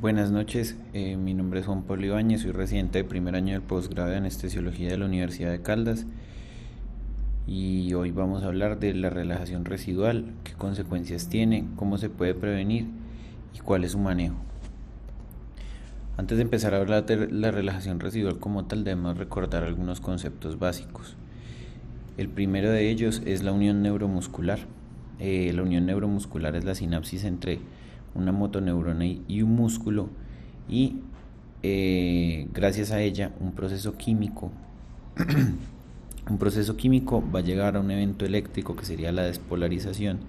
Buenas noches, mi nombre es Juan Pablo Ibáñez, soy residente de primer año del posgrado de anestesiología de la Universidad de Caldas y hoy vamos a hablar de la relajación residual, qué consecuencias tiene, cómo se puede prevenir y cuál es su manejo. Antes de empezar a hablar de la relajación residual como tal, debemos recordar algunos conceptos básicos. El primero de ellos es la unión neuromuscular. La unión neuromuscular es la sinapsis entre una motoneurona y un músculo y gracias a ella un proceso químico va a llegar a un evento eléctrico que sería la despolarización,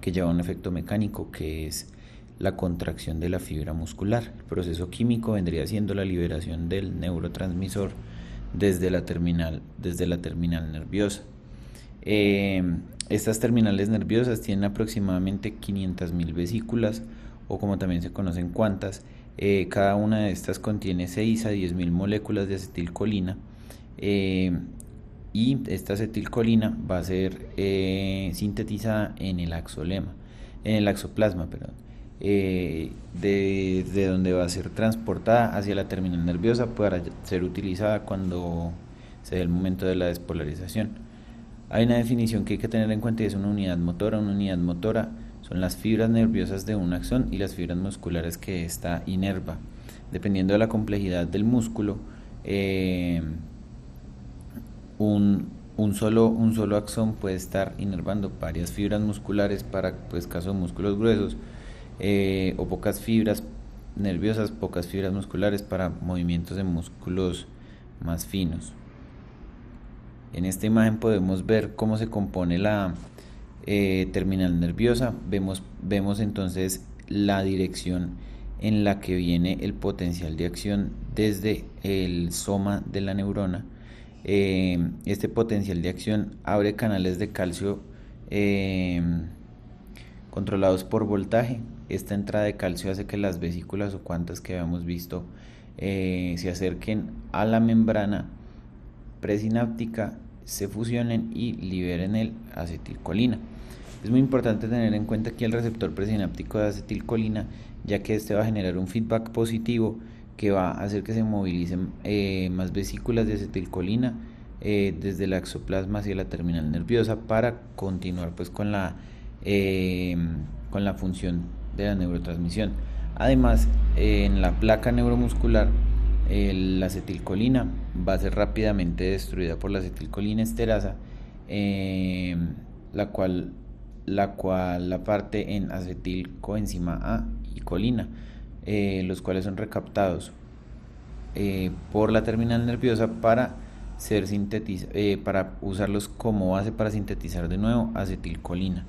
que lleva a un efecto mecánico que es la contracción de la fibra muscular. El proceso químico vendría siendo la liberación del neurotransmisor desde la terminal nerviosa. Estas terminales nerviosas tienen aproximadamente 500.000 vesículas o como también se conocen cuantas. Cada una de estas contiene 6 a 10.000 moléculas de acetilcolina y esta acetilcolina va a ser sintetizada en el axoplasma, de donde va a ser transportada hacia la terminal nerviosa para ser utilizada cuando se dé el momento de la despolarización. Hay una definición que hay que tener en cuenta y es una unidad motora. Una unidad motora son las fibras nerviosas de un axón y las fibras musculares que ésta inerva. Dependiendo de la complejidad del músculo, un solo axón puede estar inervando varias fibras musculares para casos de músculos gruesos, o pocas fibras nerviosas, pocas fibras musculares para movimientos de músculos más finos. En esta imagen podemos ver cómo se compone la terminal nerviosa. Vemos entonces la dirección en la que viene el potencial de acción desde el soma de la neurona. Este potencial de acción abre canales de calcio controlados por voltaje. Esta entrada de calcio hace que las vesículas o cuantas que habíamos visto se acerquen a la membrana presináptica, se fusionen y liberen el acetilcolina. Es muy importante tener en cuenta aquí el receptor presináptico de acetilcolina, ya que este va a generar un feedback positivo que va a hacer que se movilicen más vesículas de acetilcolina desde el axoplasma hacia la terminal nerviosa para continuar con la función de la neurotransmisión. Además, en la placa neuromuscular, la acetilcolina va a ser rápidamente destruida por la acetilcolina esterasa, la cual la parte en acetilcoenzima A y colina, los cuales son recaptados por la terminal nerviosa para para usarlos como base para sintetizar de nuevo acetilcolina.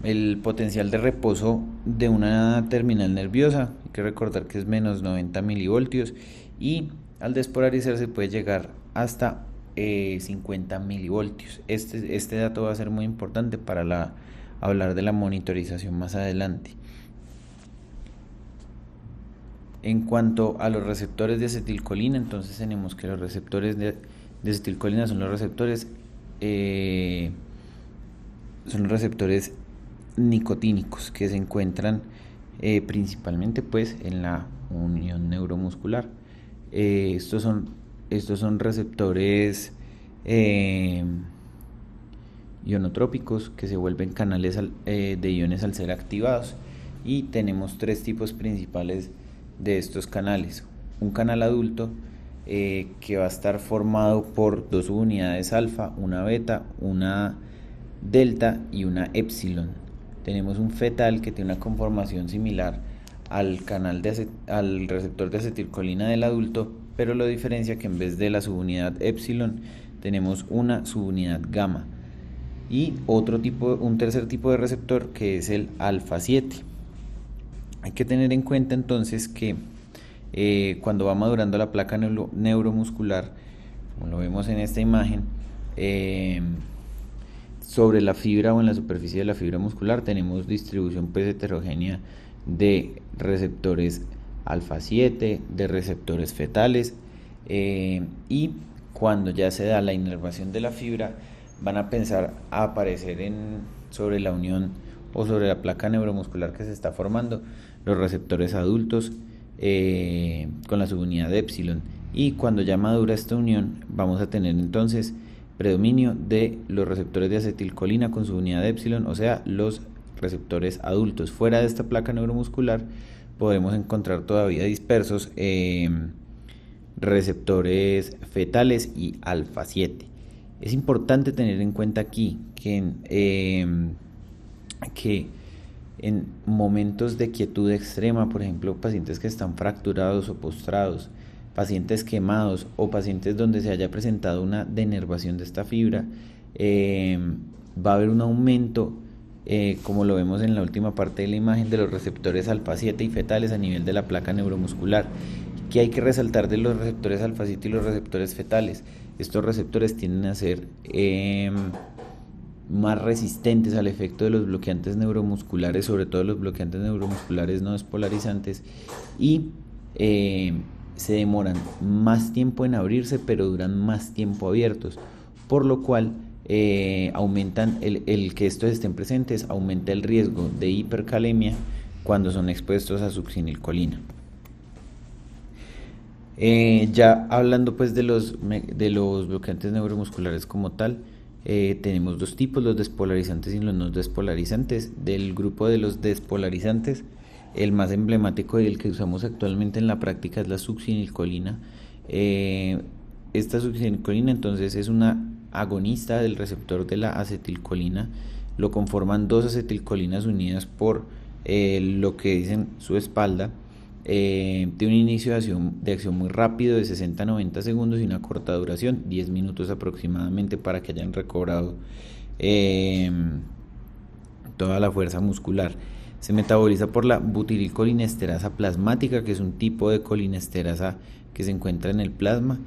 El potencial de reposo de una terminal nerviosa, hay que recordar que es menos 90 milivoltios y al despolarizarse puede llegar hasta 50 milivoltios. Este dato va a ser muy importante para hablar de la monitorización más adelante. En cuanto a los receptores de acetilcolina, entonces tenemos que los receptores de acetilcolina son los receptores nicotínicos que se encuentran principalmente en la unión neuromuscular. Estos son receptores ionotrópicos que se vuelven canales de iones al ser activados, y tenemos tres tipos principales de estos canales. Un canal adulto que va a estar formado por dos unidades alfa, una beta, una delta y una epsilon. Tenemos un fetal que tiene una conformación similar al receptor de acetilcolina del adulto, pero lo diferencia que en vez de la subunidad epsilon tenemos una subunidad gamma, y un tercer tipo de receptor que es el alfa 7. Hay que tener en cuenta entonces que cuando va madurando la placa neuromuscular, como lo vemos en esta imagen, sobre la fibra o en la superficie de la fibra muscular tenemos distribución heterogénea de receptores alfa 7, de receptores fetales, y cuando ya se da la inervación de la fibra van a pensar a aparecer sobre la unión o sobre la placa neuromuscular que se está formando, los receptores adultos con la subunidad de épsilon. Y cuando ya madura esta unión, vamos a tener entonces predominio de los receptores de acetilcolina con subunidad de épsilon, o sea, los receptores adultos. Fuera de esta placa neuromuscular podemos encontrar todavía dispersos receptores fetales y alfa 7. Es importante tener en cuenta aquí que en momentos de quietud extrema, por ejemplo, pacientes que están fracturados o postrados, pacientes quemados o pacientes donde se haya presentado una denervación de esta fibra, va a haber un aumento, como lo vemos en la última parte de la imagen, de los receptores alfa 7 y fetales a nivel de la placa neuromuscular. ¿Qué hay que resaltar de los receptores alfa 7 y los receptores fetales? Estos receptores tienden a ser más resistentes al efecto de los bloqueantes neuromusculares, sobre todo los bloqueantes neuromusculares no despolarizantes, y se demoran más tiempo en abrirse, pero duran más tiempo abiertos, por lo cual aumentan el que estos estén presentes, aumenta el riesgo de hipercalemia cuando son expuestos a succinilcolina. Ya hablando pues de los bloqueantes neuromusculares como tal, tenemos dos tipos, los despolarizantes y los no despolarizantes. Del grupo de los despolarizantes, el más emblemático y el que usamos actualmente en la práctica es la succinilcolina. Esta succinilcolina entonces es una agonista del receptor de la acetilcolina. Lo conforman dos acetilcolinas unidas por lo que dicen su espalda. Tiene un inicio de acción muy rápido de 60 a 90 segundos y una corta duración, 10 minutos aproximadamente, para que hayan recobrado toda la fuerza muscular. Se metaboliza por la butililcolinesterasa plasmática, que es un tipo de colinesterasa que se encuentra en el plasma.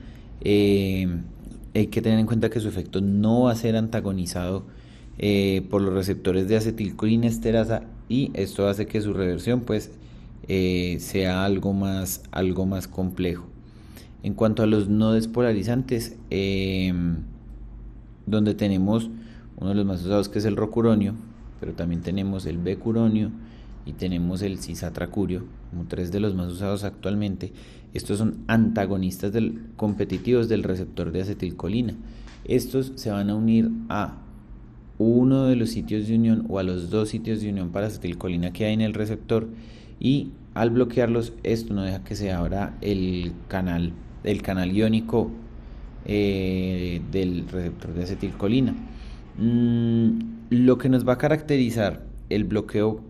Hay que tener en cuenta que su efecto no va a ser antagonizado por los receptores de acetilcolinesterasa, y esto hace que su reversión pues sea algo más complejo. En cuanto a los no despolarizantes, donde tenemos uno de los más usados, que es el rocuronio, pero también tenemos el becuronio y tenemos el cisatracurio, como tres de los más usados actualmente. Estos son antagonistas competitivos del receptor de acetilcolina. Estos se van a unir a uno de los sitios de unión o a los dos sitios de unión para acetilcolina que hay en el receptor, y al bloquearlos, esto no deja que se abra el canal iónico del receptor de acetilcolina. Lo que nos va a caracterizar el bloqueo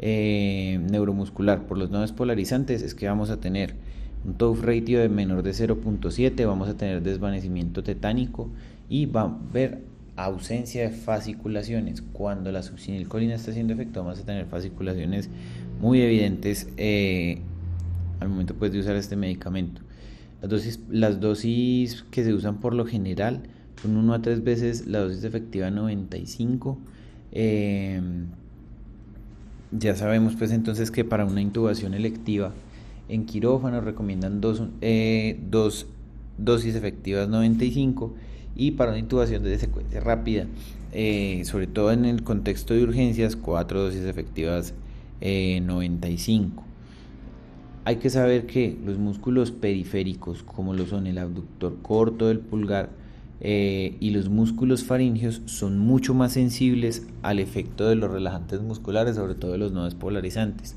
neuromuscular por los no despolarizantes es que vamos a tener un TOF ratio de menor de 0.7, vamos a tener desvanecimiento tetánico y va a haber ausencia de fasciculaciones. Cuando la succinilcolina está haciendo efecto, vamos a tener fasciculaciones muy evidentes al momento pues de usar este medicamento. Las dosis que se usan por lo general son 1 a 3 veces la dosis efectiva 95. Ya sabemos pues entonces que para una intubación electiva en quirófano recomiendan dos dosis efectivas 95, y para una intubación de secuencia rápida, sobre todo en el contexto de urgencias, 4 dosis efectivas 95. Hay que saber que los músculos periféricos, como lo son el abductor corto del pulgar y los músculos faringeos, son mucho más sensibles al efecto de los relajantes musculares, sobre todo de los no despolarizantes.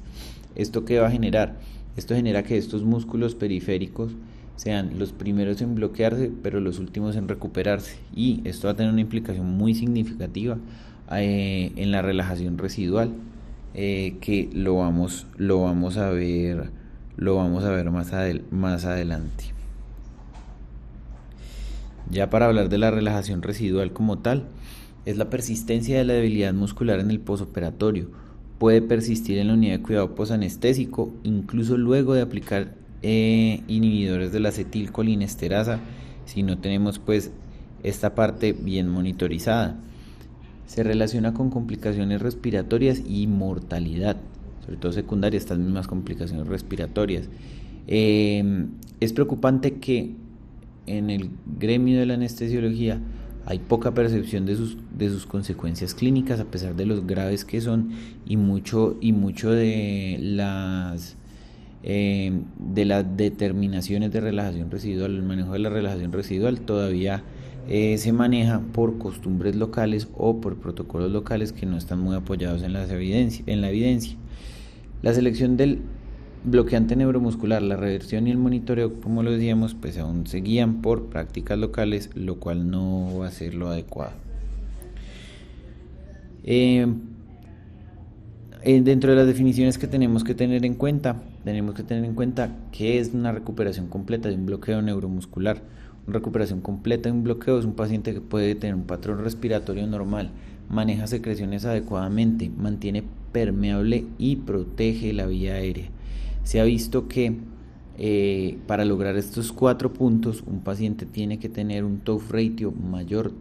¿Esto qué va a generar? Esto genera que estos músculos periféricos sean los primeros en bloquearse, pero los últimos en recuperarse, y esto va a tener una implicación muy significativa en la relajación residual, que lo vamos a ver más adelante. Ya para hablar de la relajación residual como tal, es la persistencia de la debilidad muscular en el posoperatorio. Puede persistir en la unidad de cuidado posanestésico, incluso luego de aplicar inhibidores de la acetilcolinesterasa, si no tenemos pues esta parte bien monitorizada. Se relaciona con complicaciones respiratorias y mortalidad, sobre todo secundaria, estas mismas complicaciones respiratorias. Es preocupante que en el gremio de la anestesiología Hay poca percepción de sus consecuencias clínicas, a pesar de los graves que son, y mucho de las determinaciones de relajación residual, el manejo de la relajación residual todavía se maneja por costumbres locales o por protocolos locales que no están muy apoyados en la evidencia. La selección del bloqueante neuromuscular, la reversión y el monitoreo, como lo decíamos, pues aún se guían por prácticas locales, lo cual no va a ser lo adecuado. Dentro de las definiciones que tenemos que tener en cuenta qué es una recuperación completa de un bloqueo neuromuscular. Una recuperación completa de un bloqueo es un paciente que puede tener un patrón respiratorio normal, maneja secreciones adecuadamente, mantiene permeable y protege la vía aérea. Se ha visto que para lograr estos 4 puntos, un paciente tiene que tener un TOF ratio mayor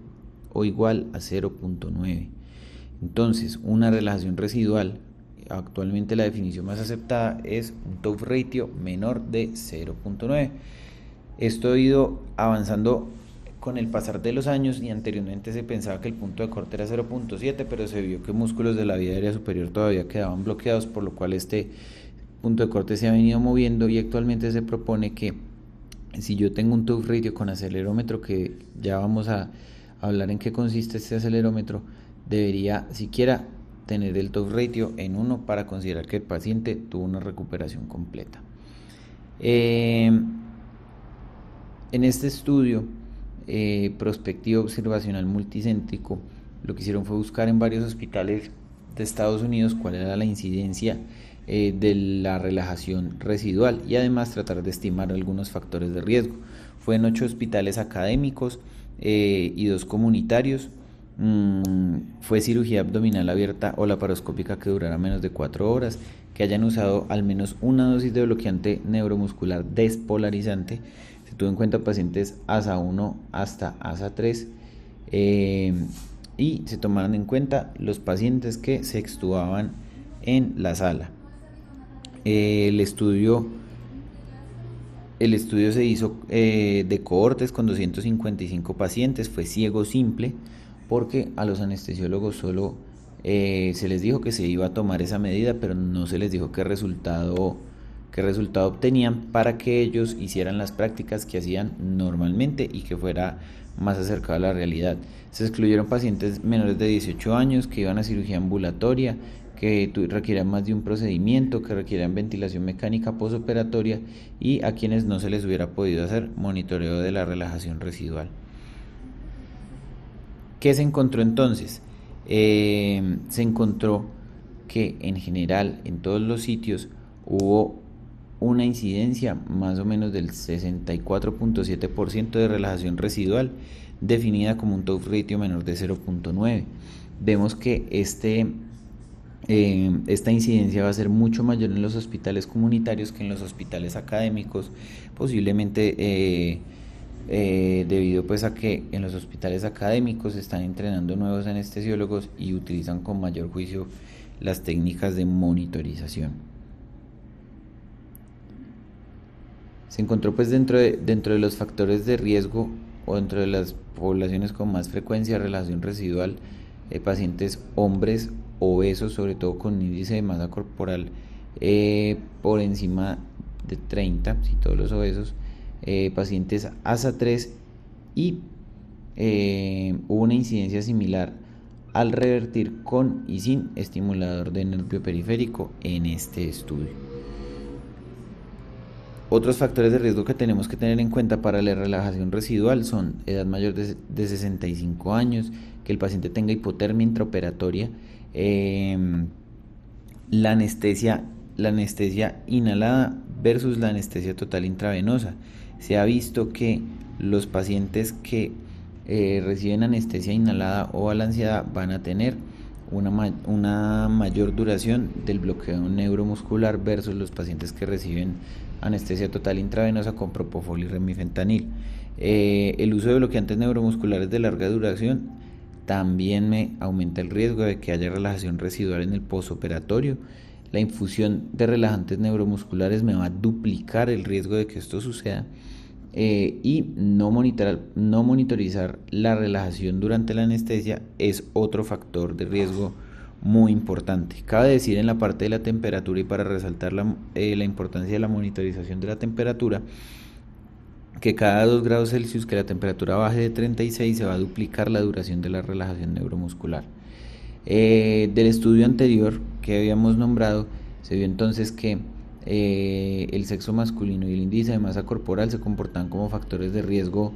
o igual a 0.9. Entonces, una relajación residual, actualmente la definición más aceptada es un TOF ratio menor de 0.9. Esto ha ido avanzando con el pasar de los años, y anteriormente se pensaba que el punto de corte era 0.7, pero se vio que músculos de la vía aérea superior todavía quedaban bloqueados, por lo cual este punto de corte se ha venido moviendo, y actualmente se propone que si yo tengo un TOF ratio con acelerómetro, que ya vamos a hablar en qué consiste este acelerómetro, debería siquiera tener el TOF ratio en 1 para considerar que el paciente tuvo una recuperación completa. En este estudio prospectivo observacional multicéntrico, lo que hicieron fue buscar en varios hospitales de Estados Unidos cuál era la incidencia de la relajación residual, y además tratar de estimar algunos factores de riesgo. Fue en 8 hospitales académicos y 2 comunitarios. Fue cirugía abdominal abierta o laparoscópica que durara menos de 4 horas, que hayan usado al menos una dosis de bloqueante neuromuscular despolarizante. Se tuvo en cuenta pacientes ASA 1 hasta ASA 3 y se tomaron en cuenta los pacientes que se extubaban en la sala. El estudio se hizo de cohortes con 255 pacientes, fue ciego simple, porque a los anestesiólogos solo se les dijo que se iba a tomar esa medida, pero no se les dijo qué resultado obtenían, para que ellos hicieran las prácticas que hacían normalmente y que fuera más acercado a la realidad. Se excluyeron pacientes menores de 18 años que iban a cirugía ambulatoria, que requieran más de un procedimiento, que requieran ventilación mecánica postoperatoria, y a quienes no se les hubiera podido hacer monitoreo de la relajación residual. ¿Qué se encontró entonces? Se encontró que en general en todos los sitios hubo una incidencia más o menos del 64.7% de relajación residual, definida como un TOF ratio menor de 0.9. Vemos que esta incidencia va a ser mucho mayor en los hospitales comunitarios que en los hospitales académicos, posiblemente debido pues a que en los hospitales académicos están entrenando nuevos anestesiólogos y utilizan con mayor juicio las técnicas de monitorización. Se encontró pues dentro de los factores de riesgo, o dentro de las poblaciones con más frecuencia de relajación residual, pacientes hombres obesos, sobre todo con índice de masa corporal por encima de 30, si todos los obesos, pacientes ASA 3, y hubo una incidencia similar al revertir con y sin estimulador de nervio periférico en este estudio. Otros factores de riesgo que tenemos que tener en cuenta para la relajación residual son edad mayor de 65 años, que el paciente tenga hipotermia intraoperatoria, la anestesia inhalada versus la anestesia total intravenosa. Se ha visto que los pacientes que reciben anestesia inhalada o balanceada van a tener una mayor duración del bloqueo neuromuscular versus los pacientes que reciben anestesia total intravenosa con propofol y remifentanil. El uso de bloqueantes neuromusculares de larga duración también me aumenta el riesgo de que haya relajación residual en el postoperatorio. La infusión de relajantes neuromusculares me va a duplicar el riesgo de que esto suceda, y no monitorizar la relajación durante la anestesia es otro factor de riesgo muy importante. Cabe decir en la parte de la temperatura, y para resaltar la importancia de la monitorización de la temperatura, que cada 2 grados Celsius que la temperatura baje de 36 se va a duplicar la duración de la relajación neuromuscular. Del estudio anterior que habíamos nombrado, se vio entonces que el sexo masculino y el índice de masa corporal se comportan como factores de riesgo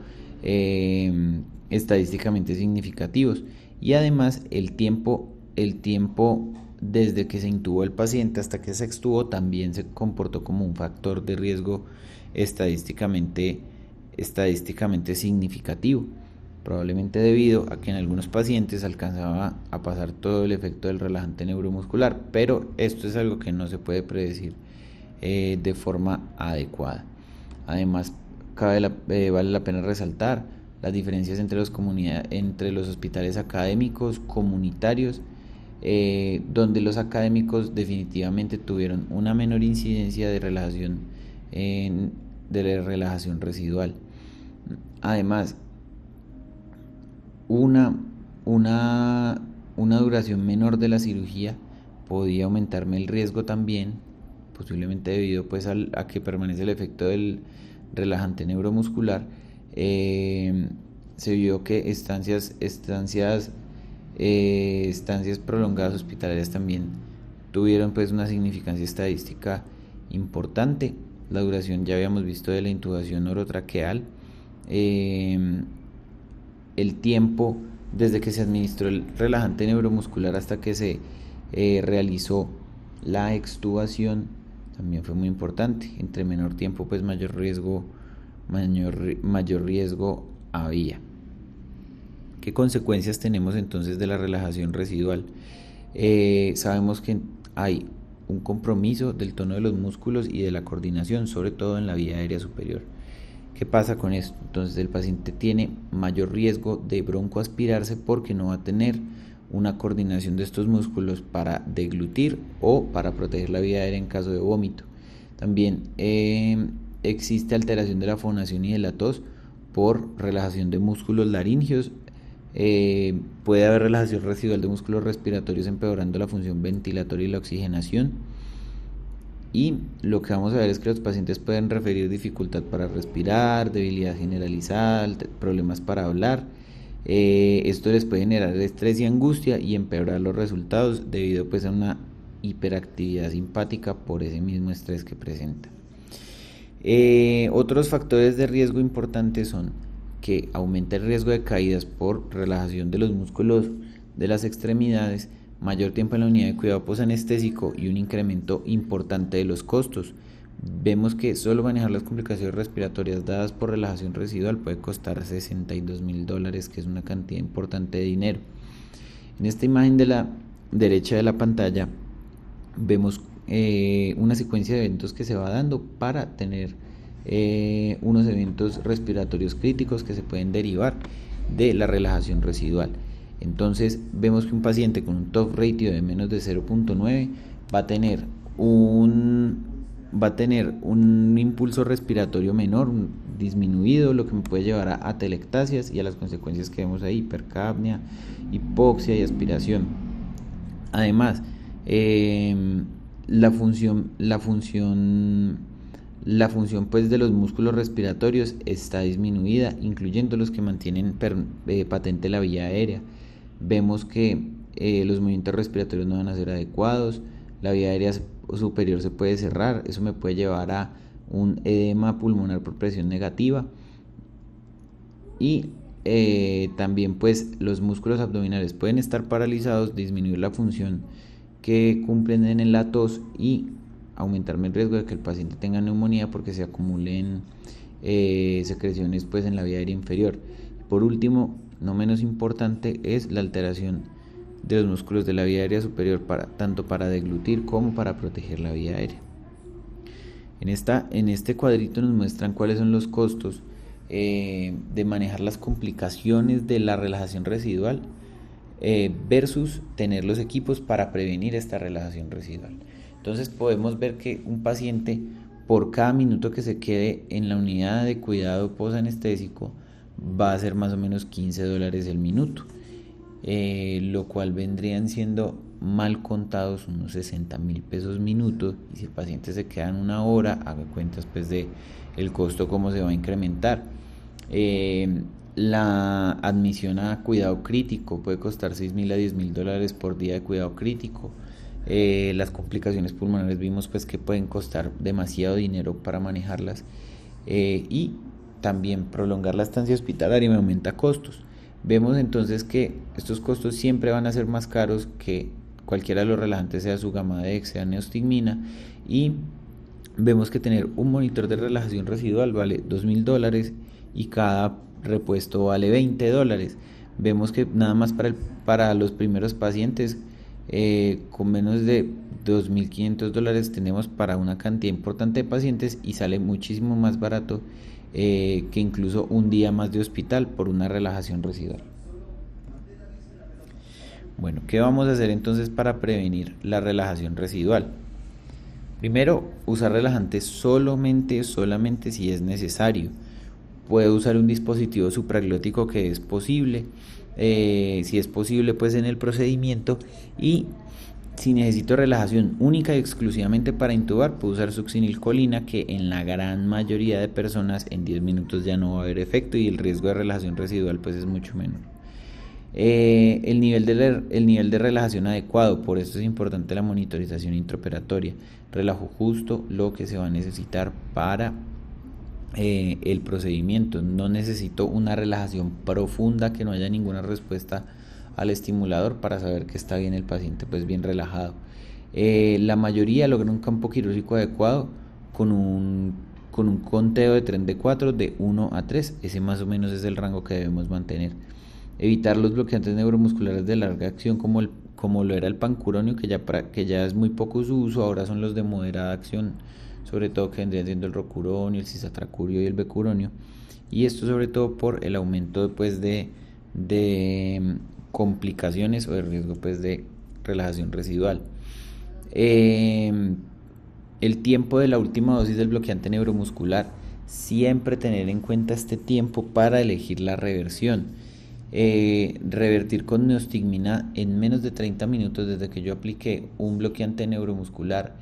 estadísticamente significativos, y además el tiempo desde que se intubó el paciente hasta que se extubó también se comportó como un factor de riesgo estadísticamente significativo, probablemente debido a que en algunos pacientes alcanzaba a pasar todo el efecto del relajante neuromuscular, pero esto es algo que no se puede predecir de forma adecuada. Además, vale la pena resaltar las diferencias entre los hospitales académicos, comunitarios, donde los académicos definitivamente tuvieron una menor incidencia de relajación residual. Además, una duración menor de la cirugía podía aumentarme el riesgo también, posiblemente debido pues a que permanece el efecto del relajante neuromuscular. Se vio que estancias prolongadas hospitalarias también tuvieron pues una significancia estadística importante. La duración ya habíamos visto de la intubación orotraqueal, el tiempo desde que se administró el relajante neuromuscular hasta que se realizó la extubación también fue muy importante. Entre menor tiempo pues mayor riesgo había. ¿Qué consecuencias tenemos entonces de la relajación residual? Sabemos que hay un compromiso del tono de los músculos y de la coordinación, sobre todo en la vía aérea superior. ¿Qué pasa con esto? Entonces el paciente tiene mayor riesgo de broncoaspirarse porque no va a tener una coordinación de estos músculos para deglutir o para proteger la vía aérea en caso de vómito. También existe alteración de la fonación y de la tos por relajación de músculos laringeos. Puede haber relajación residual de músculos respiratorios empeorando la función ventilatoria y la oxigenación. Y lo que vamos a ver es que los pacientes pueden referir dificultad para respirar, debilidad generalizada, problemas para hablar. Esto les puede generar estrés y angustia y empeorar los resultados debido pues a una hiperactividad simpática por ese mismo estrés que presenta. Otros factores de riesgo importantes son que aumenta el riesgo de caídas por relajación de los músculos de las extremidades, mayor tiempo en la unidad de cuidado posanestésico y un incremento importante de los costos. Vemos que solo manejar las complicaciones respiratorias dadas por relajación residual puede costar $62,000, que es una cantidad importante de dinero. En esta imagen de la derecha de la pantalla vemos una secuencia de eventos que se va dando para tener unos eventos respiratorios críticos que se pueden derivar de la relajación residual. Entonces vemos que un paciente con un TOF ratio de menos de 0.9 va a tener un impulso respiratorio menor, disminuido, lo que me puede llevar a atelectasias y a las consecuencias que vemos ahí: hipercapnia, hipoxia y aspiración. Además, la función pues de los músculos respiratorios está disminuida, incluyendo los que mantienen patente la vía aérea. Vemos que los movimientos respiratorios no van a ser adecuados, la vía aérea superior se puede cerrar, eso me puede llevar a un edema pulmonar por presión negativa, y también pues los músculos abdominales pueden estar paralizados, disminuir la función que cumplen en la tos y aumentarme el riesgo de que el paciente tenga neumonía porque se acumulen secreciones pues en la vía aérea inferior. Por último, no menos importante, es la alteración de los músculos de la vía aérea superior, tanto para deglutir como para proteger la vía aérea. En este cuadrito nos muestran cuáles son los costos de manejar las complicaciones de la relajación residual versus tener los equipos para prevenir esta relajación residual. Entonces podemos ver que un paciente por cada minuto que se quede en la unidad de cuidado posanestésico va a ser más o menos $15 el minuto, lo cual vendrían siendo mal contados unos 60.000 pesos minuto. Y si el paciente se queda en una hora, haga cuentas pues de el costo cómo se va a incrementar. La admisión a cuidado crítico puede costar $6.000 a $10.000 por día de cuidado crítico. Las complicaciones pulmonares vimos pues que pueden costar demasiado dinero para manejarlas, y también prolongar la estancia hospitalaria me aumenta costos. Vemos entonces que estos costos siempre van a ser más caros que cualquiera de los relajantes, sea Sugamadex, sea Neostigmina, y vemos que tener un monitor de relajación residual vale $2.000 y cada repuesto vale $20. Vemos que nada más para los primeros pacientes, con menos de $2.500 tenemos para una cantidad importante de pacientes, y sale muchísimo más barato que incluso un día más de hospital por una relajación residual. Bueno, ¿qué vamos a hacer entonces para prevenir la relajación residual? Primero, usar relajantes solamente si es necesario. Puede usar un dispositivo supraglótico que es posible, si es posible pues en el procedimiento, y si necesito relajación única y exclusivamente para intubar, puedo usar succinilcolina, que en la gran mayoría de personas en 10 minutos ya no va a haber efecto y el riesgo de relajación residual pues es mucho menor. El nivel de relajación adecuado, por eso es importante la monitorización intraoperatoria. Relajo justo lo que se va a necesitar para el procedimiento. No necesito una relajación profunda que no haya ninguna respuesta al estimulador para saber que está bien el paciente, pues bien relajado. La mayoría logra un campo quirúrgico adecuado con un conteo de tren de 4 de 1 a 3. Ese más o menos es el rango que debemos mantener. Evitar los bloqueantes neuromusculares de larga acción como lo era el pancuronio, que ya es muy poco su uso. Ahora son los de moderada acción, sobre todo que vendrían siendo el rocuronio, el cisatracurio y el becuronio, y esto sobre todo por el aumento pues de complicaciones o de riesgo pues de relajación residual. El tiempo de la última dosis del bloqueante neuromuscular, siempre tener en cuenta este tiempo para elegir la reversión. Revertir con neostigmina en menos de 30 minutos desde que yo apliqué un bloqueante neuromuscular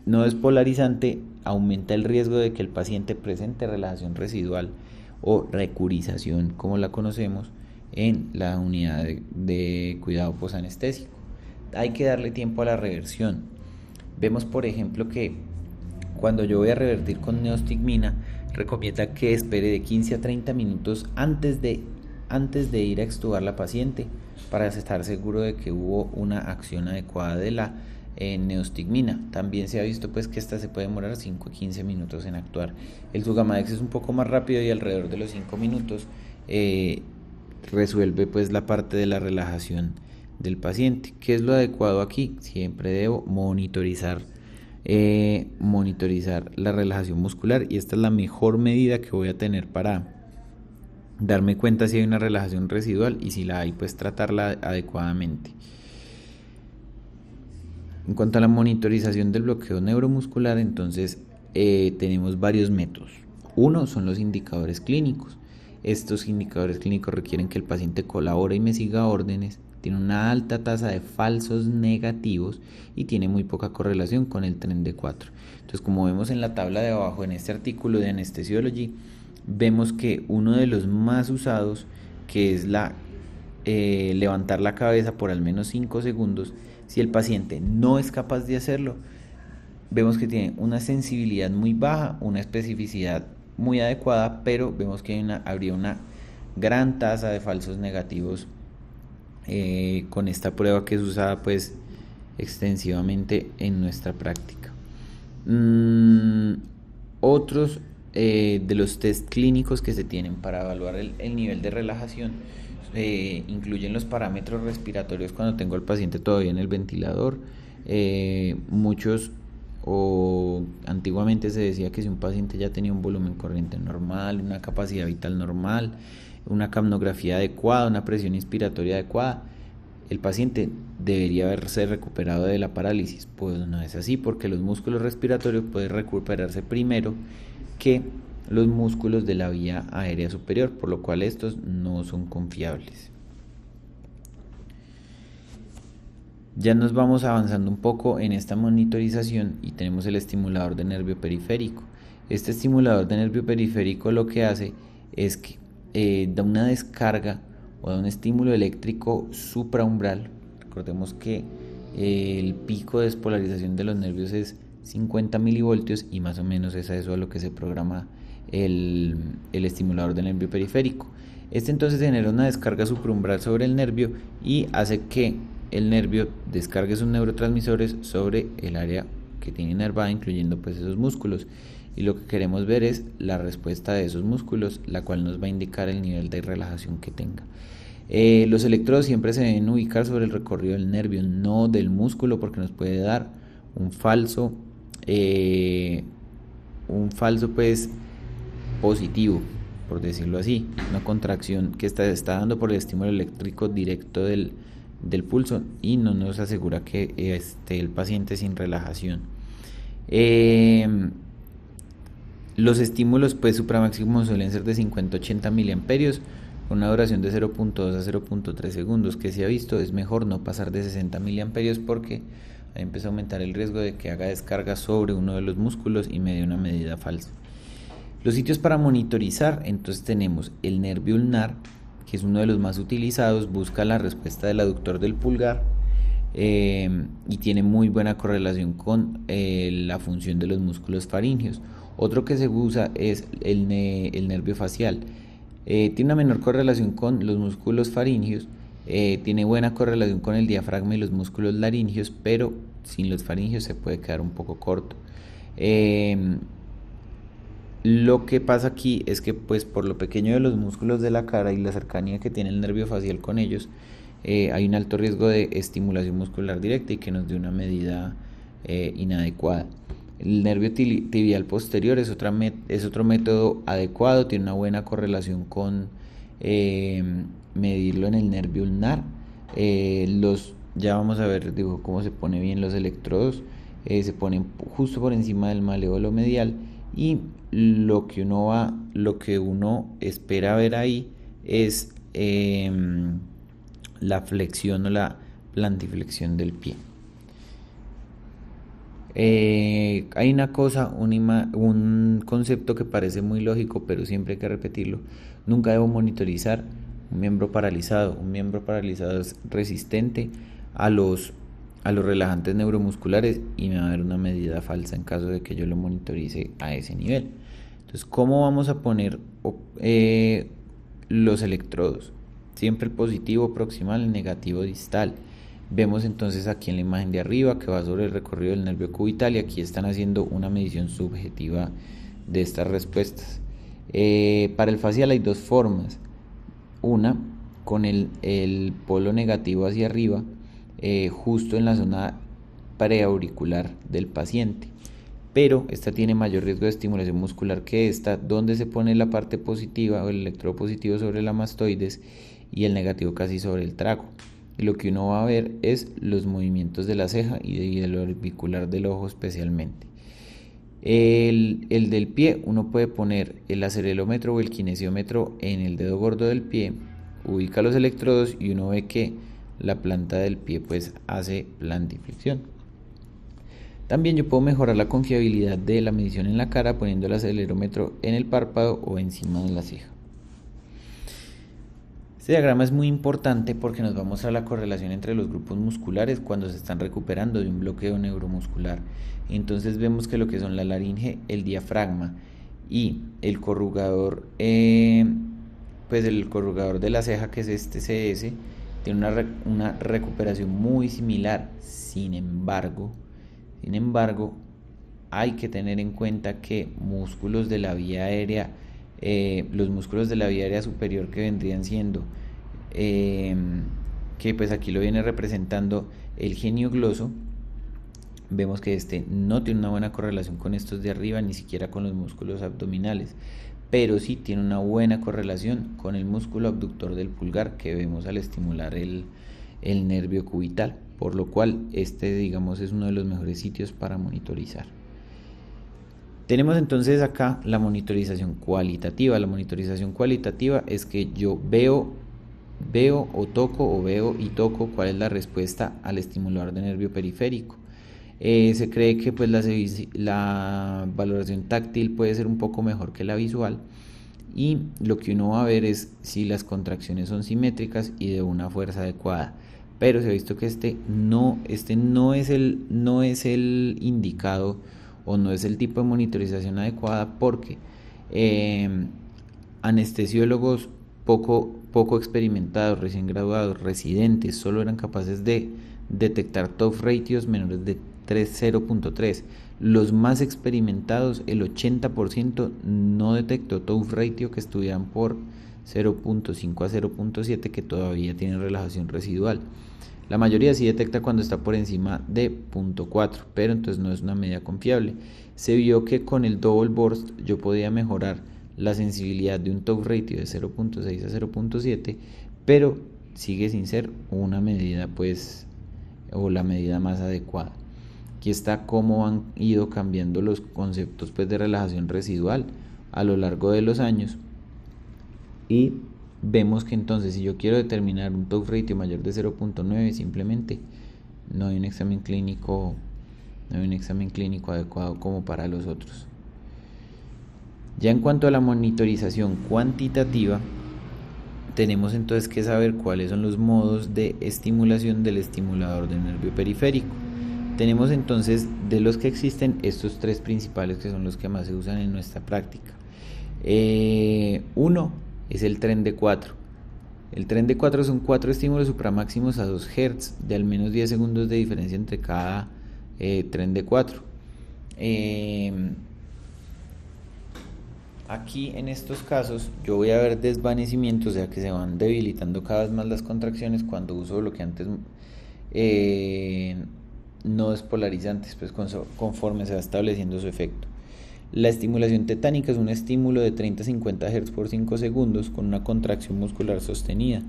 no despolarizante aumenta el riesgo de que el paciente presente relajación residual o recurización, como la conocemos, en la unidad de cuidado posanestésico. Hay que darle tiempo a la reversión. Vemos, por ejemplo, que cuando yo voy a revertir con neostigmina, recomienda que espere de 15 a 30 minutos antes de ir a extubar la paciente, para estar seguro de que hubo una acción adecuada de la neostigmina. También se ha visto pues que esta se puede demorar 5 a 15 minutos en actuar. El Sugamadex es un poco más rápido y alrededor de los 5 minutos resuelve pues la parte de la relajación del paciente. ¿Qué es lo adecuado aquí? Siempre debo monitorizar la relajación muscular, y esta es la mejor medida que voy a tener para darme cuenta si hay una relajación residual, y si la hay pues tratarla adecuadamente. En cuanto a la monitorización del bloqueo neuromuscular, entonces tenemos varios métodos. Uno son los indicadores clínicos. Estos indicadores clínicos requieren que el paciente colabore y me siga órdenes, tiene una alta tasa de falsos negativos y tiene muy poca correlación con el tren de 4. Entonces, como vemos en la tabla de abajo en este artículo de Anesthesiology, vemos que uno de los más usados, que es levantar la cabeza por al menos 5 segundos, si el paciente no es capaz de hacerlo, vemos que tiene una sensibilidad muy baja, una especificidad muy adecuada, pero vemos que habría una gran tasa de falsos negativos con esta prueba, que es usada pues extensivamente en nuestra práctica. Otros de los test clínicos que se tienen para evaluar el nivel de relajación incluyen los parámetros respiratorios cuando tengo al paciente todavía en el ventilador. Muchos, o antiguamente se decía que si un paciente ya tenía un volumen corriente normal, una capacidad vital normal, una capnografía adecuada, una presión inspiratoria adecuada, el paciente debería haberse recuperado de la parálisis. Pues no es así, porque los músculos respiratorios pueden recuperarse primero que los músculos de la vía aérea superior, por lo cual estos no son confiables. Ya nos vamos avanzando un poco en esta monitorización y tenemos el estimulador de nervio periférico. Este estimulador de nervio periférico lo que hace es que da una descarga o da un estímulo eléctrico supraumbral. Recordemos que el pico de despolarización de los nervios es 50 milivoltios y más o menos es a eso a lo que se programa el estimulador del nervio periférico. Este entonces genera una descarga supraumbral sobre el nervio y hace que el nervio descargue sus neurotransmisores sobre el área que tiene inervada, incluyendo pues esos músculos. Y lo que queremos ver es la respuesta de esos músculos, la cual nos va a indicar el nivel de relajación que tenga. Los electrodos siempre se deben ubicar sobre el recorrido del nervio, no del músculo, porque nos puede dar un falso pues positivo, por decirlo así, una contracción que está dando por el estímulo eléctrico directo del pulso y no nos asegura que esté el paciente sin relajación. Los estímulos pues supramáximos suelen ser de 50-80 miliamperios con una duración de 0.2 a 0.3 segundos, que se ha visto es mejor no pasar de 60 miliamperios porque ahí empieza a aumentar el riesgo de que haga descarga sobre uno de los músculos y me dé una medida falsa. Los sitios para monitorizar, entonces tenemos el nervio ulnar, que es uno de los más utilizados, busca la respuesta del aductor del pulgar y tiene muy buena correlación con la función de los músculos faríngeos. Otro que se usa es el nervio facial. Tiene una menor correlación con los músculos faringeos, tiene buena correlación con el diafragma y los músculos laringeos, pero sin los faringeos se puede quedar un poco corto. Lo que pasa aquí es que pues por lo pequeño de los músculos de la cara y la cercanía que tiene el nervio facial con ellos, hay un alto riesgo de estimulación muscular directa y que nos dé una medida inadecuada. El nervio tibial posterior es otro método adecuado, tiene una buena correlación con medirlo en el nervio ulnar. Ya vamos a ver cómo se pone bien los electrodos, se ponen justo por encima del maléolo medial y lo que uno espera ver ahí es la flexión o la plantiflexión del pie. Hay una cosa, un concepto que parece muy lógico, pero siempre hay que repetirlo. Nunca debo monitorizar un miembro paralizado. Un miembro paralizado es resistente a los relajantes neuromusculares y me va a dar una medida falsa en caso de que yo lo monitorice a ese nivel. Entonces, ¿cómo vamos a poner los electrodos? Siempre el positivo proximal, el negativo distal. Vemos entonces aquí en la imagen de arriba que va sobre el recorrido del nervio cubital y aquí están haciendo una medición subjetiva de estas respuestas. Para el facial hay dos formas. Una con el polo negativo hacia arriba, justo en la zona preauricular del paciente. Pero esta tiene mayor riesgo de estimulación muscular que esta, donde se pone la parte positiva o el electrodo positivo sobre la mastoides y el negativo casi sobre el trago. Y lo que uno va a ver es los movimientos de la ceja y del orbicular del ojo especialmente. El del pie, uno puede poner el acelerómetro o el kinesiómetro en el dedo gordo del pie, ubica los electrodos y uno ve que la planta del pie pues hace plantiflexión. También yo puedo mejorar la confiabilidad de la medición en la cara poniendo el acelerómetro en el párpado o encima de la ceja. Este diagrama es muy importante porque nos va a mostrar la correlación entre los grupos musculares cuando se están recuperando de un bloqueo neuromuscular. Entonces vemos que lo que son la laringe, el diafragma y el corrugador, pues el corrugador de la ceja, que es este CS, tiene una recuperación muy similar. Sin embargo, hay que tener en cuenta que músculos de la vía aérea, los músculos de la vía aérea superior que vendrían siendo, que pues aquí lo viene representando el geniogloso, vemos que este no tiene una buena correlación con estos de arriba, ni siquiera con los músculos abdominales, pero sí tiene una buena correlación con el músculo abductor del pulgar que vemos al estimular el nervio cubital, por lo cual este, digamos, es uno de los mejores sitios para monitorizar. Tenemos entonces acá la monitorización cualitativa. La monitorización cualitativa es que yo veo o toco o veo y toco cuál es la respuesta al estimulador de nervio periférico. Se cree que pues la valoración táctil puede ser un poco mejor que la visual, y lo que uno va a ver es si las contracciones son simétricas y de una fuerza adecuada. Pero se ha visto que este no es el indicado, o no es el tipo de monitorización adecuada, porque anestesiólogos poco experimentados, recién graduados, residentes, solo eran capaces de detectar TOF ratios menores de 0.3. Los más experimentados, el 80%, no detectó TOF ratio que estuvieran por 0.5 a 0.7, que todavía tienen relajación residual. La mayoría sí detecta cuando está por encima de 0.4, pero entonces no es una medida confiable. Se vio que con el double burst yo podía mejorar la sensibilidad de un TOF ratio de 0.6 a 0.7, pero sigue sin ser una medida o la medida más adecuada. Aquí está cómo han ido cambiando los conceptos de relajación residual a lo largo de los años, y vemos que entonces si yo quiero determinar un TOF ratio mayor de 0.9, simplemente no hay un examen clínico adecuado como para los otros. Ya en cuanto a la monitorización cuantitativa, tenemos entonces que saber cuáles son los modos de estimulación del estimulador del nervio periférico. Tenemos entonces, de los que existen, estos tres principales, que son los que más se usan en nuestra práctica. Uno es el tren de 4. El tren de 4 son 4 estímulos supramáximos a 2 Hz, de al menos 10 segundos de diferencia entre cada tren de 4. Aquí en estos casos yo voy a ver desvanecimiento, o sea que se van debilitando cada vez más las contracciones cuando uso bloqueantes no despolarizantes, pues conforme se va estableciendo su efecto. La estimulación tetánica es un estímulo de 30 a 50 Hz por 5 segundos con una contracción muscular sostenida.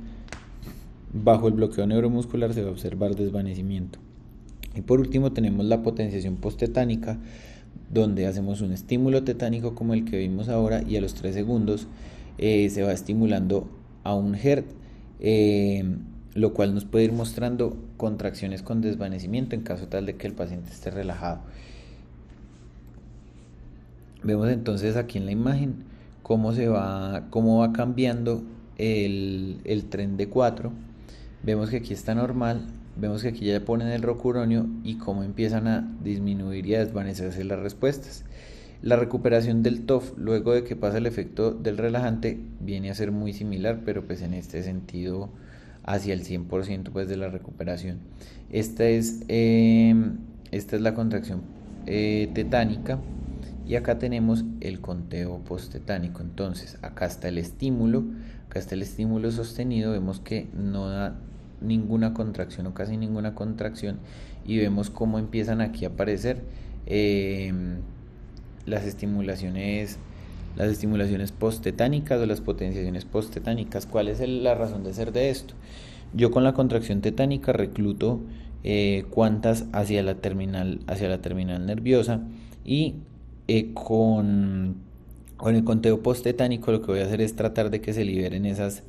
Bajo el bloqueo neuromuscular se va a observar desvanecimiento. Y por último tenemos la potenciación posttetánica, donde hacemos un estímulo tetánico como el que vimos ahora, y a los 3 segundos se va estimulando a 1 Hz, lo cual nos puede ir mostrando contracciones con desvanecimiento en caso tal de que el paciente esté relajado. Vemos entonces aquí en la imagen cómo va cambiando el tren de 4. Vemos que aquí está normal, vemos que aquí ya ponen el rocuronio y cómo empiezan a disminuir y a desvanecerse las respuestas. La recuperación del TOF luego de que pasa el efecto del relajante viene a ser muy similar, pero pues en este sentido hacia el 100% pues de la recuperación. Esta es la contracción tetánica, y acá tenemos el conteo posttetánico. Entonces acá está el estímulo sostenido, vemos que no da ninguna contracción o casi ninguna contracción, y vemos cómo empiezan aquí a aparecer las estimulaciones posttetánicas o las potenciaciones posttetánicas. ¿Cuál es la razón de ser de esto? Yo con la contracción tetánica recluto cuantas hacia la terminal nerviosa, y con el conteo posttetánico lo que voy a hacer es tratar de que se liberen esas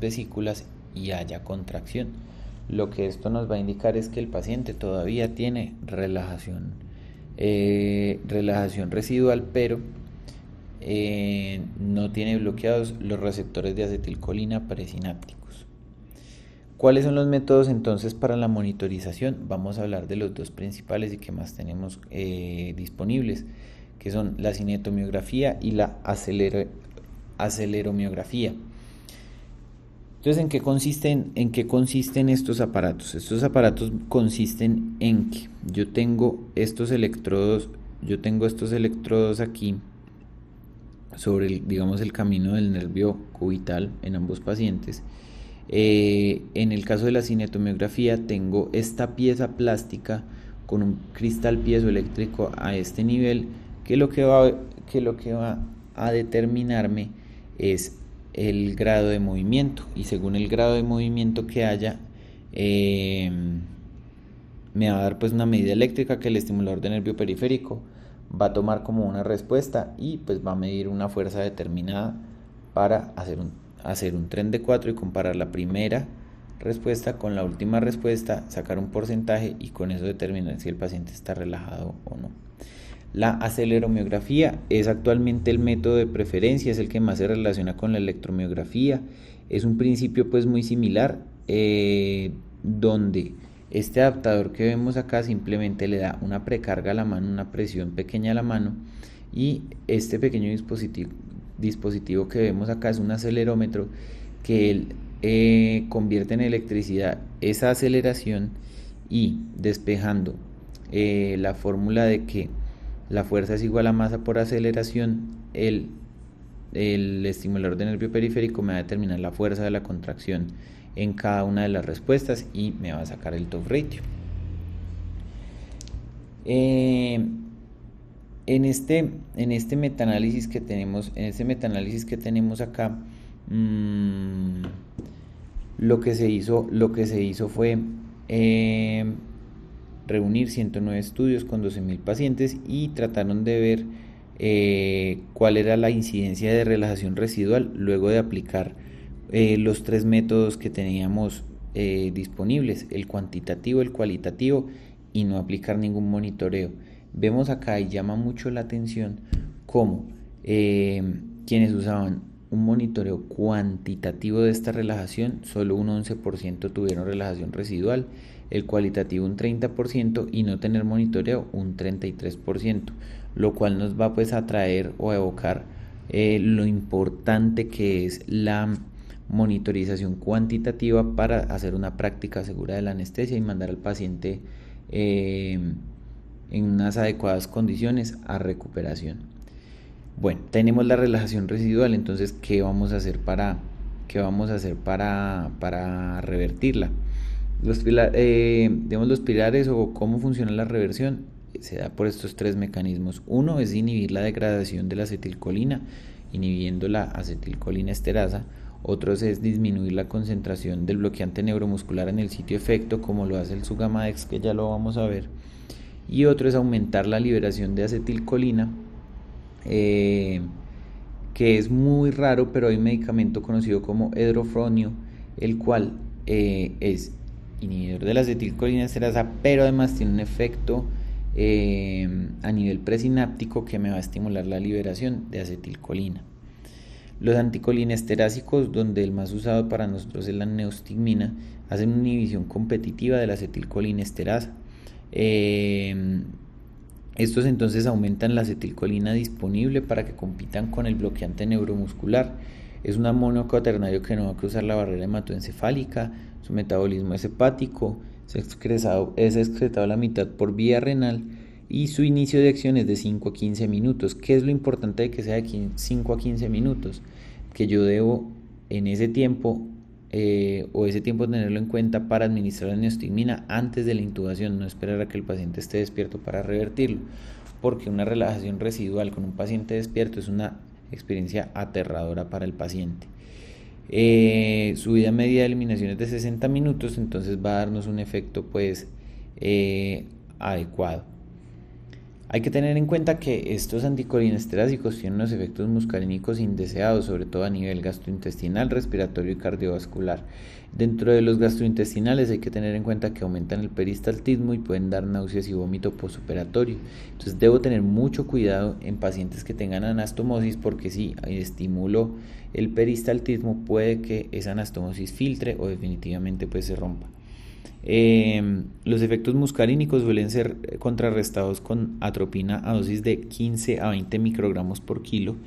vesículas y haya contracción. Lo que esto nos va a indicar es que el paciente todavía tiene relajación residual, pero no tiene bloqueados los receptores de acetilcolina presinápticos. ¿Cuáles son los métodos entonces para la monitorización? Vamos a hablar de los dos principales y que más tenemos disponibles, que son la cinetomiografía y la aceleromiografía. Entonces, ¿en qué consisten estos aparatos? Estos aparatos consisten en que yo tengo estos electrodos aquí sobre el camino del nervio cubital en ambos pacientes. En el caso de la cinetomiografía tengo esta pieza plástica con un cristal piezoeléctrico a este nivel, que lo que va a determinarme es el grado de movimiento, y según el grado de movimiento que haya, me va a dar pues una medida eléctrica que el estimulador de nervio periférico va a tomar como una respuesta, y pues va a medir una fuerza determinada para hacer un tren de 4 y comparar la primera respuesta con la última respuesta, sacar un porcentaje y con eso determinar si el paciente está relajado o no. La aceleromiografía es actualmente el método de preferencia, es el que más se relaciona con la electromiografía. Es un principio pues muy similar, donde este adaptador que vemos acá simplemente le da una precarga a la mano, una presión pequeña a la mano, y este pequeño dispositivo que vemos acá es un acelerómetro que él convierte en electricidad esa aceleración, y despejando la fórmula de que la fuerza es igual a masa por aceleración, el estimulador de nervio periférico me va a determinar la fuerza de la contracción en cada una de las respuestas y me va a sacar el top ratio. En este metaanálisis que tenemos acá, lo que se hizo fue reunir 109 estudios con 12.000 pacientes y trataron de ver cuál era la incidencia de relajación residual luego de aplicar los tres métodos que teníamos disponibles: el cuantitativo, el cualitativo y no aplicar ningún monitoreo. Vemos acá, y llama mucho la atención, cómo quienes usaban un monitoreo cuantitativo de esta relajación, solo un 11% tuvieron relajación residual, el cualitativo un 30% y no tener monitoreo un 33%, lo cual nos va pues a traer o a evocar lo importante que es la monitorización cuantitativa para hacer una práctica segura de la anestesia y mandar al paciente en unas adecuadas condiciones a recuperación. Bueno, tenemos la relajación residual, entonces ¿qué vamos a hacer para revertirla? Los pilares o cómo funciona la reversión se da por estos tres mecanismos. Uno es inhibir la degradación de la acetilcolina, inhibiendo la acetilcolina esterasa. Otro es disminuir la concentración del bloqueante neuromuscular en el sitio efecto, como lo hace el Sugamadex, que ya lo vamos a ver. Y otro es aumentar la liberación de acetilcolina, que es muy raro, pero hay un medicamento conocido como edrofronio, el cual es inhibidor de la acetilcolina esterasa, pero además tiene un efecto a nivel presináptico que me va a estimular la liberación de acetilcolina. Los anticolinesterásicos, donde el más usado para nosotros es la neostigmina, hacen una inhibición competitiva de la acetilcolinesterasa. Estos entonces aumentan la acetilcolina disponible para que compitan con el bloqueante neuromuscular. Es un amonio cuaternario que no va a cruzar la barrera hematoencefálica, su metabolismo es hepático, es excretado a la mitad por vía renal y su inicio de acción es de 5 a 15 minutos. ¿Qué es lo importante de que sea de 5 a 15 minutos? Que yo debo en ese tiempo ese tiempo tenerlo en cuenta para administrar la neostigmina antes de la intubación, no esperar a que el paciente esté despierto para revertirlo, porque una relajación residual con un paciente despierto es una experiencia aterradora para el paciente. Su vida media de eliminación es de 60 minutos, entonces va a darnos un efecto pues adecuado. Hay que tener en cuenta que estos anticolinesterásicos tienen unos efectos muscarínicos indeseados, sobre todo a nivel gastrointestinal, respiratorio y cardiovascular. Dentro de los gastrointestinales hay que tener en cuenta que aumentan el peristaltismo y pueden dar náuseas y vómito postoperatorio. Entonces debo tener mucho cuidado en pacientes que tengan anastomosis, porque si estimulo el peristaltismo puede que esa anastomosis filtre o definitivamente pues se rompa. Los efectos muscarínicos suelen ser contrarrestados con atropina a dosis de 15 a 20 microgramos por kilo.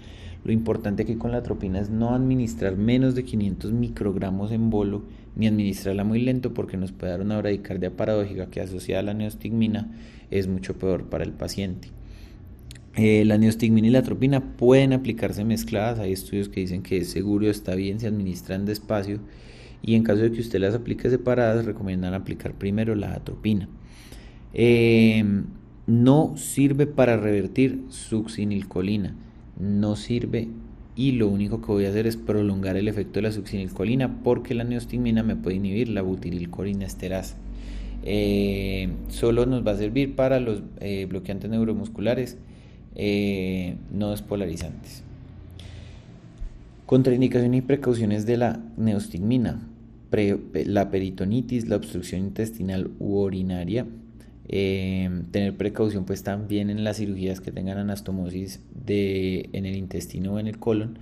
Lo importante aquí con la atropina es no administrar menos de 500 microgramos en bolo, ni administrarla muy lento, porque nos puede dar una bradicardia paradójica que, asociada a la neostigmina, es mucho peor para el paciente. La neostigmina y la atropina pueden aplicarse mezcladas. Hay estudios que dicen que es seguro, está bien, se administran despacio, y en caso de que usted las aplique separadas, recomiendan aplicar primero la atropina. No sirve para revertir succinilcolina, no sirve y lo único que voy a hacer es prolongar el efecto de la succinilcolina, porque la neostigmina me puede inhibir la butirilcolinesterasa. Solo nos va a servir para los bloqueantes neuromusculares no despolarizantes. Contraindicaciones y precauciones de la neostigmina: la peritonitis, la obstrucción intestinal u urinaria. Tener precaución pues también en las cirugías que tengan anastomosis en el intestino o en el colon.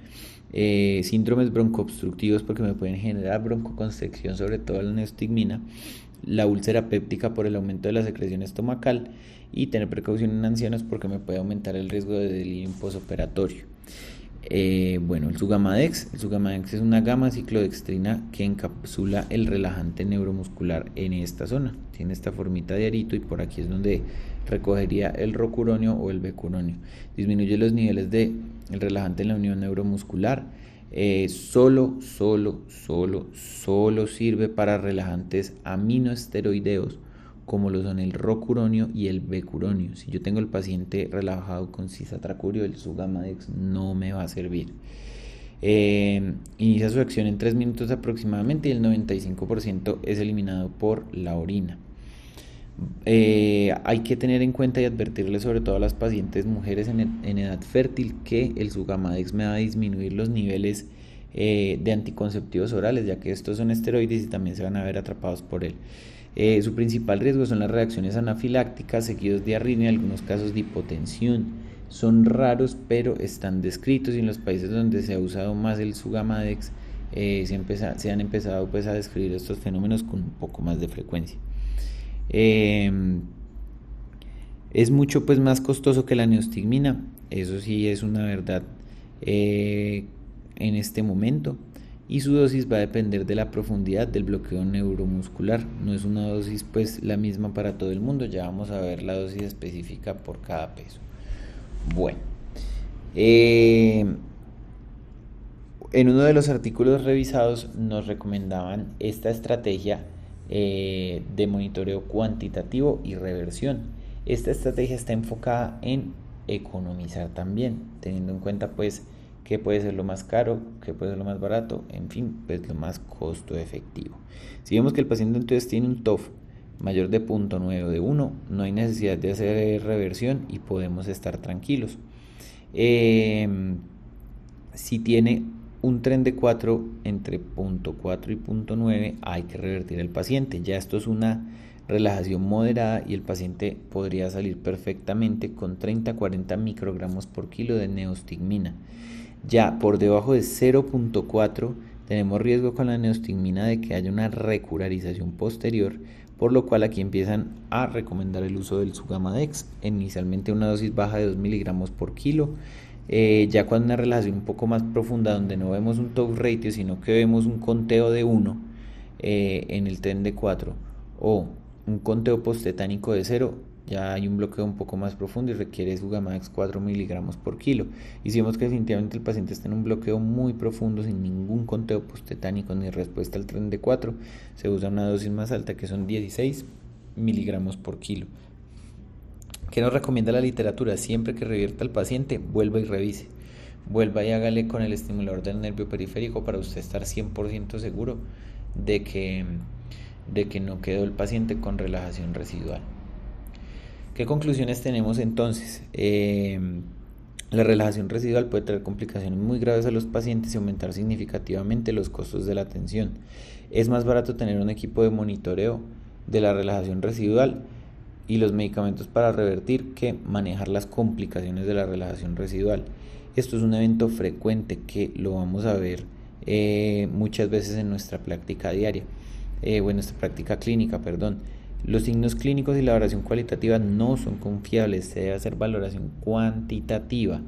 Síndromes broncoobstructivos, porque me pueden generar broncoconstricción, sobre todo la neostigmina. La úlcera péptica por el aumento de la secreción estomacal, y tener precaución en ancianos porque me puede aumentar el riesgo de delirio posoperatorio. El Sugamadex. El Sugamadex es una gamma ciclodextrina que encapsula el relajante neuromuscular en esta zona. Tiene esta formita de arito y por aquí es donde recogería el rocuronio o el becuronio. Disminuye los niveles de el relajante en la unión neuromuscular. Solo sirve para relajantes aminoesteroideos, como lo son el rocuronio y el becuronio. Si yo tengo el paciente relajado con cisatracurio, el Sugamadex no me va a servir. Inicia su acción en 3 minutos aproximadamente y el 95% es eliminado por la orina. Hay que tener en cuenta y advertirle sobre todo a las pacientes mujeres en edad fértil que el Sugamadex me va a disminuir los niveles de anticonceptivos orales, ya que estos son esteroides y también se van a ver atrapados por él. Su principal riesgo son las reacciones anafilácticas seguidos de arritmia y algunos casos de hipotensión. Son raros, pero están descritos, y en los países donde se ha usado más el Sugamadex se han empezado pues a describir estos fenómenos con un poco más de frecuencia. Es mucho pues más costoso que la neostigmina, eso sí es una verdad en este momento, y su dosis va a depender de la profundidad del bloqueo neuromuscular. No es una dosis pues la misma para todo el mundo, ya vamos a ver la dosis específica por cada peso. Bueno, en uno de los artículos revisados nos recomendaban esta estrategia de monitoreo cuantitativo y reversión. Esta estrategia está enfocada en economizar también, teniendo en cuenta pues qué puede ser lo más caro, qué puede ser lo más barato, en fin, pues lo más costo efectivo. Si vemos que el paciente entonces tiene un TOF mayor de 0.9 o de 1, no hay necesidad de hacer reversión y podemos estar tranquilos. Si tiene un tren de 4 entre 0.4 y 0.9, hay que revertir el paciente. Ya esto es una relajación moderada y el paciente podría salir perfectamente con 30-40 microgramos por kilo de neostigmina. Ya por debajo de 0.4 tenemos riesgo con la neostigmina de que haya una recurarización posterior, por lo cual aquí empiezan a recomendar el uso del Sugamadex, inicialmente una dosis baja de 2 miligramos por kilo. Ya cuando una relajación un poco más profunda, donde no vemos un TOF ratio, sino que vemos un conteo de 1 en el tren de 4 o un conteo postetánico de 0, ya hay un bloqueo un poco más profundo y requiere Sugamadex 4 miligramos por kilo. Y si vemos que definitivamente el paciente está en un bloqueo muy profundo sin ningún conteo postetánico ni respuesta al tren de 4, se usa una dosis más alta, que son 16 miligramos por kilo. ¿Qué nos recomienda la literatura? Siempre que revierta al paciente, vuelva y revise. Vuelva y hágale con el estimulador del nervio periférico para usted estar 100% seguro de que no quedó el paciente con relajación residual. ¿Qué conclusiones tenemos entonces? La relajación residual puede traer complicaciones muy graves a los pacientes y aumentar significativamente los costos de la atención. Es más barato tener un equipo de monitoreo de la relajación residual y los medicamentos para revertir que manejar las complicaciones de la relajación residual. Esto es un evento frecuente que lo vamos a ver muchas veces en nuestra práctica diaria, nuestra práctica clínica, Los signos clínicos y la valoración cualitativa no son confiables, se debe hacer valoración cuantitativa.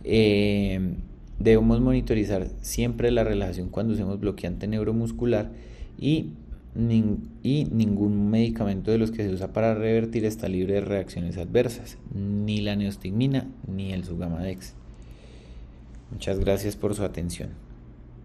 Debemos monitorizar siempre la relajación cuando usemos bloqueante neuromuscular y ningún medicamento de los que se usa para revertir está libre de reacciones adversas, ni la neostigmina ni el Sugamadex. Muchas gracias por su atención.